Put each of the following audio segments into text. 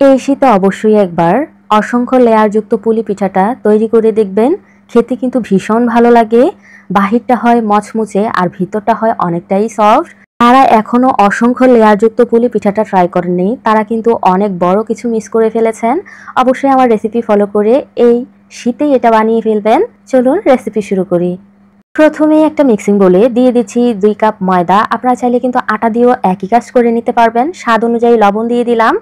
এই শীতে অবশ্যই একবার অসংখ্য লেয়ারযুক্ত পুলি পিঠাটা তৈরি করে দেখবেন। খেতে কিন্তু ভীষণ ভালো লাগে। বাহিরটা হয় মচমুচে আর ভিতরটা হয় অনেকটাই সফট। যারা এখনো অসংখ্য লেয়ারযুক্ত পুলি পিঠাটা ট্রাই করেননি তারা কিন্তু অনেক বড় কিছু মিস করে ফেলেছেন। অবশ্যই আমার রেসিপি ফলো করে এই শীতেই এটা বানিয়ে ফেলবেন। চলুন রেসিপি শুরু করি। প্রথমেই একটা মিক্সিং বোলে দিয়ে দিচ্ছি 2 কাপ ময়দা। আপনারা চাইলে কিন্তু আটা দিয়েও একই কাজ করে নিতে পারবেন। স্বাদ অনুযায়ী লবণ দিয়ে দিলাম।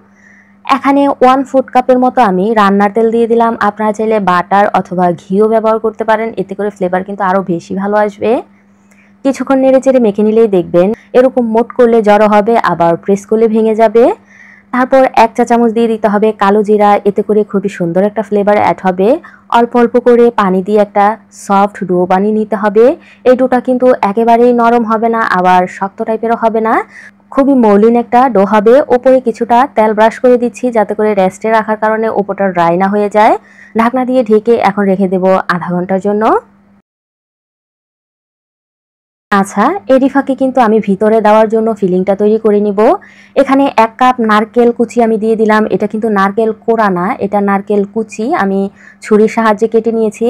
এখানে 1 ফুড কাপের মতো আমি রান্নার তেল দিয়ে দিলাম। আপনারা চাইলে বাটার অথবা ঘিও ব্যবহার করতে পারেন, এতে করে ফ্লেভার কিন্তু আরও বেশি ভালো আসবে। কিছুক্ষণ নেড়েচেড়ে মেখে নিলেই দেখবেন এরকম মোট করলে জড়ো হবে, আবার প্রেস করলে ভেঙে যাবে। তারপর 1 চা চামচ দিয়ে দিতে হবে কালো জিরা, এতে করে খুবই সুন্দর একটা ফ্লেভার অ্যাড হবে। অল্প অল্প করে পানি দিয়ে একটা সফট ডো বানিয়ে নিতে হবে। এই ডোটা কিন্তু একেবারেই নরম হবে না, আবার শক্ত টাইপেরও হবে না, খুবই মৌলিন একটা ডো হবে। ওপরে কিছুটা তেল ব্রাশ করে দিচ্ছি যাতে করে রেস্টে রাখার কারণে ওপরটা ড্রাই না হয়ে যায়। ঢাকনা দিয়ে ঢেকে এখন রেখে দেব আধা ঘন্টার জন্য। আচ্ছা, এরই ফাঁকে কিন্তু আমি ভিতরে দেওয়ার জন্য ফিলিংটা তৈরি করে নিব। এখানে 1 কাপ নারকেল কুচি আমি দিয়ে দিলাম। এটা কিন্তু নারকেল কোড়া না, এটা নারকেল কুচি আমি ছুরির সাহায্যে কেটে নিয়েছি।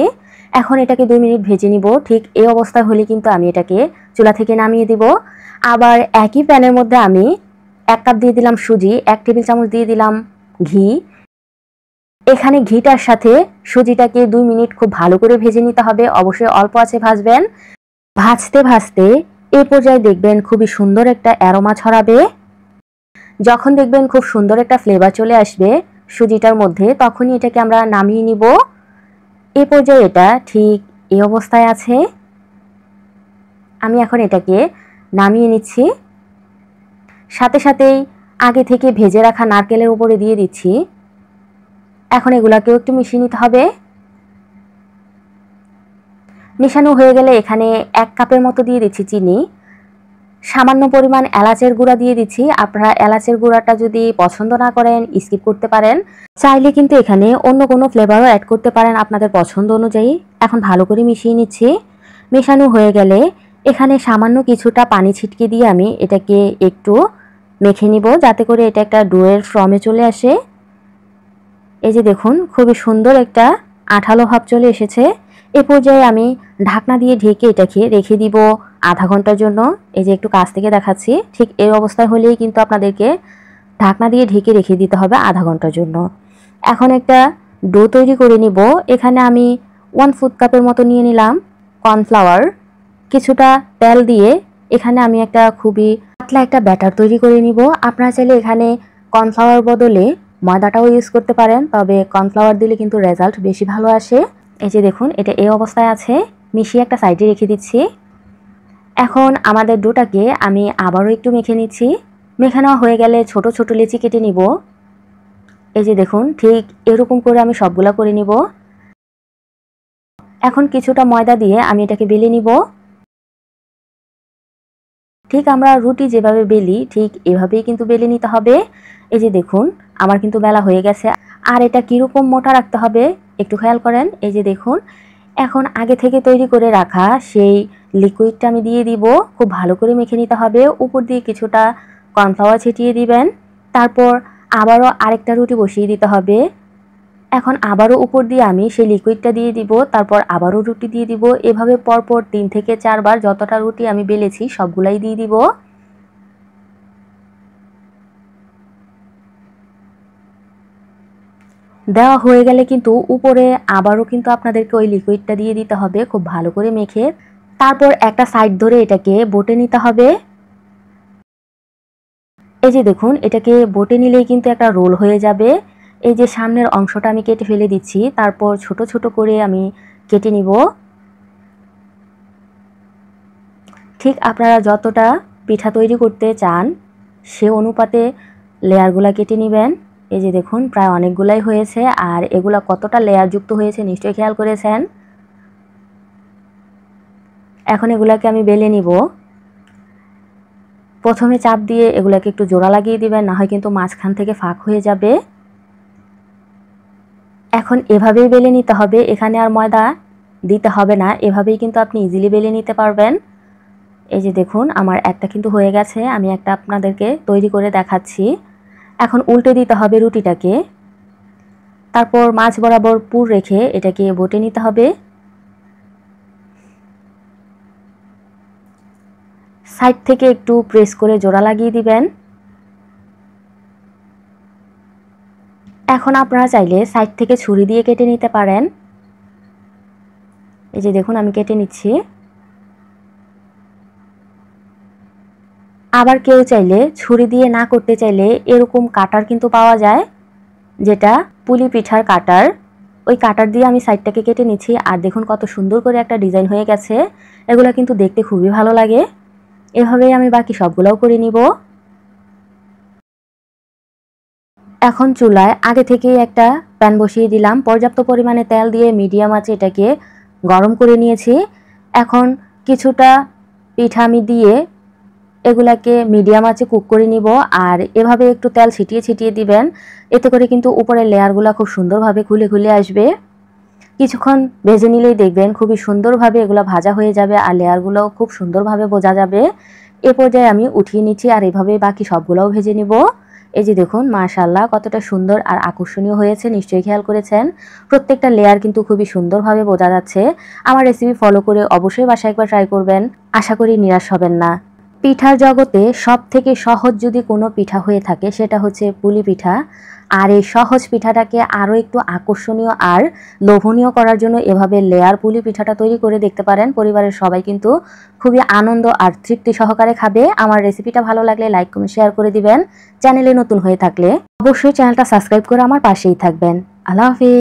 এখন এটাকে 2 মিনিট ভেজে নিব। ঠিক এই অবস্থায় হলে কিন্তু আমি এটাকে চুলা থেকে নামিয়ে দিব। আবার একই প্যানের মধ্যে আমি 1 কাপ দিয়ে দিলাম সুজি, 1 টেবিল চামচ দিয়ে দিলাম ঘি। এখানে ঘিটার সাথে সুজিটাকে 2 মিনিট খুব ভালো করে ভেজে নিতে হবে। অবশ্যই অল্প আঁচে ভাজবেন। ভাজতে ভাজতে এই পর্যায়ে দেখবেন খুবই সুন্দর একটা অ্যারোমা ছড়াবে। যখন দেখবেন খুব সুন্দর একটা ফ্লেভার চলে আসবে সুজিটার মধ্যে, তখনই এটাকে আমরা নামিয়ে নিব। এই পর্যায়ে এটা ঠিক এই অবস্থায় আছে। আমি এখন এটাকে নামিয়ে নিচ্ছি। সাথে সাথেই আগে থেকে ভেজে রাখা নারকেলের উপরে দিয়ে দিচ্ছি। এখন এগুলাকেও একটু মিশিয়ে নিতে হবে। মেশানো হয়ে গেলে এখানে 1 কাপের মতো দিয়ে দিচ্ছি চিনি। সামান্য পরিমাণ এলাচের গুঁড়া দিয়ে দিচ্ছি। আপনারা এলাচের গুঁড়াটা যদি পছন্দ না করেন স্কিপ করতে পারেন। চাইলে কিন্তু এখানে অন্য কোনো ফ্লেভারও অ্যাড করতে পারেন আপনাদের পছন্দ অনুযায়ী। এখন ভালো করে মিশিয়ে নিচ্ছি। মেশানো হয়ে গেলে এখানে সামান্য কিছুটা পানি ছিটকে দিয়ে আমি এটাকে একটু মেখে নিব যাতে করে এটা একটা ডোয়ের ফর্মে চলে আসে। এই যে দেখুন খুবই সুন্দর একটা আঠালো ভাব চলে এসেছে। এ পর্যায়ে আমি ঢাকনা দিয়ে ঢেকে এটাকে রেখে দিব আধা ঘন্টার জন্য। এই যে একটু কাছ থেকে দেখাচ্ছি, ঠিক এই অবস্থায় হলেই কিন্তু আপনাদেরকে ঢাকনা দিয়ে ঢেকে রেখে দিতে হবে আধা ঘন্টার জন্য। এখন একটা ডো তৈরি করে নিব। এখানে আমি 1 ফুড কাপের মতো নিয়ে নিলাম কর্নফ্লাওয়ার। কিছুটা তেল দিয়ে এখানে আমি একটা খুবই পাতলা একটা ব্যাটার তৈরি করে নিব। আপনারা চাইলে এখানে কর্নফ্লাওয়ার বদলে ময়দাটাও ইউজ করতে পারেন, তবে কর্নফ্লাওয়ার দিলে কিন্তু রেজাল্ট বেশি ভালো আসে। এই যে দেখুন এটা এই অবস্থায় আছে। মিশিয়ে একটা সাইডে রেখে দিচ্ছি। এখন আমাদের ডোটাকে আমি আবারও একটু মেখে নিচ্ছি। মেখে নেওয়া হয়ে গেলে ছোট ছোট লেচি কেটে নিব। এই যে দেখুন ঠিক এরকম করে আমি সবগুলা করে নিব। এখন কিছুটা ময়দা দিয়ে আমি এটাকে বেলে নিব। ঠিক আমরা রুটি যেভাবে বেলি ঠিক এভাবেই কিন্তু বেলে নিতে হবে। এই যে দেখুন আমার কিন্তু বেলা হয়ে গেছে। আর এটা কীরকম মোটা রাখতে হবে একটু খেয়াল করেন। এই যে দেখুন এখন আগে থেকে তৈরি করে রাখা সেই লিকুইডটা আমি দিয়ে দিব। খুব ভালো করে মেখে নিতে হবে। উপর দিয়ে কিছুটা কর্নফ্লাওয়ার ছিটিয়ে দিবেন। তারপর আবারও আরেকটা রুটি বসিয়ে দিতে হবে। এখন আবারও উপর দিয়ে আমি সেই লিকুইডটা দিয়ে দিব। তারপর আবারও রুটি দিয়ে দিব। এভাবে পরপর 3 থেকে 4 বার যতটা রুটি আমি বেলেছি সবগুলাই দিয়ে দিব। দেওয়া হয়ে গেলে কিন্তু উপরে আবারও কিন্তু আপনাদেরকে ওই লিকুইডটা দিয়ে দিতে হবে খুব ভালো করে মেখে। তারপর একটা সাইড ধরে এটাকে বটে নিতে হবে। এই যে দেখুন এটাকে বটে নিলেই কিন্তু একটা রোল হয়ে যাবে। এই যে সামনের অংশটা আমি কেটে ফেলে দিচ্ছি, তারপর ছোট ছোট করে আমি কেটে নিব। ঠিক আপনারা যতটা পিঠা তৈরি করতে চান সে অনুপাতে লেয়ারগুলা কেটে নেবেন। এই যে দেখুন প্রায় অনেকগুলাই হয়েছে, আর এগুলা কতটা লেয়ার যুক্ত হয়েছে নিশ্চয়ই খেয়াল করেছেন। এখন এগুলাকে আমি বেলে নিব। প্রথমে চাপ দিয়ে এগুলাকে একটু জোড়া লাগিয়ে দিবেন, না হয় কিন্তু মাঝখান থেকে ফাঁক হয়ে যাবে। এখন এভাবেই বেলে নিতে হবে, এখানে আর ময়দা দিতে হবে না। এভাবেই কিন্তু আপনি ইজিলি বেলে নিতে পারবেন। এই যে দেখুন আমার একটা কিন্তু হয়ে গেছে। আমি একটা আপনাদেরকে তৈরি করে দেখাচ্ছি। এখন উল্টে দিতে হবে রুটিটাকে। তারপর মাঝ বরাবর পুর রেখে এটাকে বটে নিতে হবে। সাইড থেকে একটু প্রেস করে জোড়া লাগিয়ে দিবেন। এখন আপনারা চাইলে সাইড থেকে ছুরি দিয়ে কেটে নিতে পারেন। এই যে দেখুন আমি কেটে নিচ্ছি। আবার কেউ চাইলে ছুরি দিয়ে না করতে চাইলে এরকম কাটার কিন্তু পাওয়া যায়, যেটা পুলি পিঠার কাটার। ওই কাটার দিয়ে আমি সাইডটাকে কেটে নিচ্ছি। আর দেখুন কত সুন্দর করে একটা ডিজাইন হয়ে গেছে। এগুলো কিন্তু দেখতে খুবই ভালো লাগে। এভাবেই আমি বাকি সবগুলোও করে নিব। এখন চুলায় আগে থেকেই একটা প্যান বসিয়ে দিলাম। পর্যাপ্ত পরিমাণে তেল দিয়ে মিডিয়াম আঁচে এটাকে গরম করে নিয়েছি। এখন কিছুটা পিঠা আমি দিয়ে এগুলাকে মিডিয়াম আঁচে কুক করে নিব। আর এভাবে একটু তেল ছিটিয়ে ছিটিয়ে দিবেন, এতে করে কিন্তু উপরের লেয়ারগুলো খুব সুন্দরভাবে খুলে খুলে আসবে। কিছুক্ষণ ভেজে নিলেই দেখবেন খুবই সুন্দরভাবে এগুলো ভাজা হয়ে যাবে আর লেয়ারগুলোও খুব সুন্দরভাবে বোঝা যাবে। এ পর্যায়ে আমি উঠিয়ে নিচ্ছি আর এভাবে বাকি সবগুলোও ভেজে নিব। এই যে দেখুন মাশাআল্লাহ কতটা সুন্দর আর আকর্ষণীয় হয়েছে, নিশ্চয়ই খেয়াল করেছেন। প্রত্যেকটা লেয়ার কিন্তু খুবই সুন্দরভাবে বোঝা যাচ্ছে। আমার রেসিপি ফলো করে অবশ্যই বাসায় একবার ট্রাই করবেন, আশা করি নিরাশ হবেন না। পিঠার জগতে সবথেকে সহজ যদি কোনো পিঠা হয়ে থাকে সেটা হচ্ছে পুলি পিঠা। আর এই সহজ পিঠাটাকে আরও একটু আকর্ষণীয় আর লোভনীয় করার জন্য এভাবে লেয়ার পুলি পিঠাটা তৈরি করে দেখতে পারেন। পরিবারের সবাই কিন্তু খুবই আনন্দ আর তৃপ্তি সহকারে খাবে। আমার রেসিপিটা ভালো লাগলে লাইক কমেন্ট শেয়ার করে দিবেন। চ্যানেলে নতুন হয়ে থাকলে অবশ্যই চ্যানেলটা সাবস্ক্রাইব করে আমার পাশেই থাকবেন। আল্লাহ হাফিজ।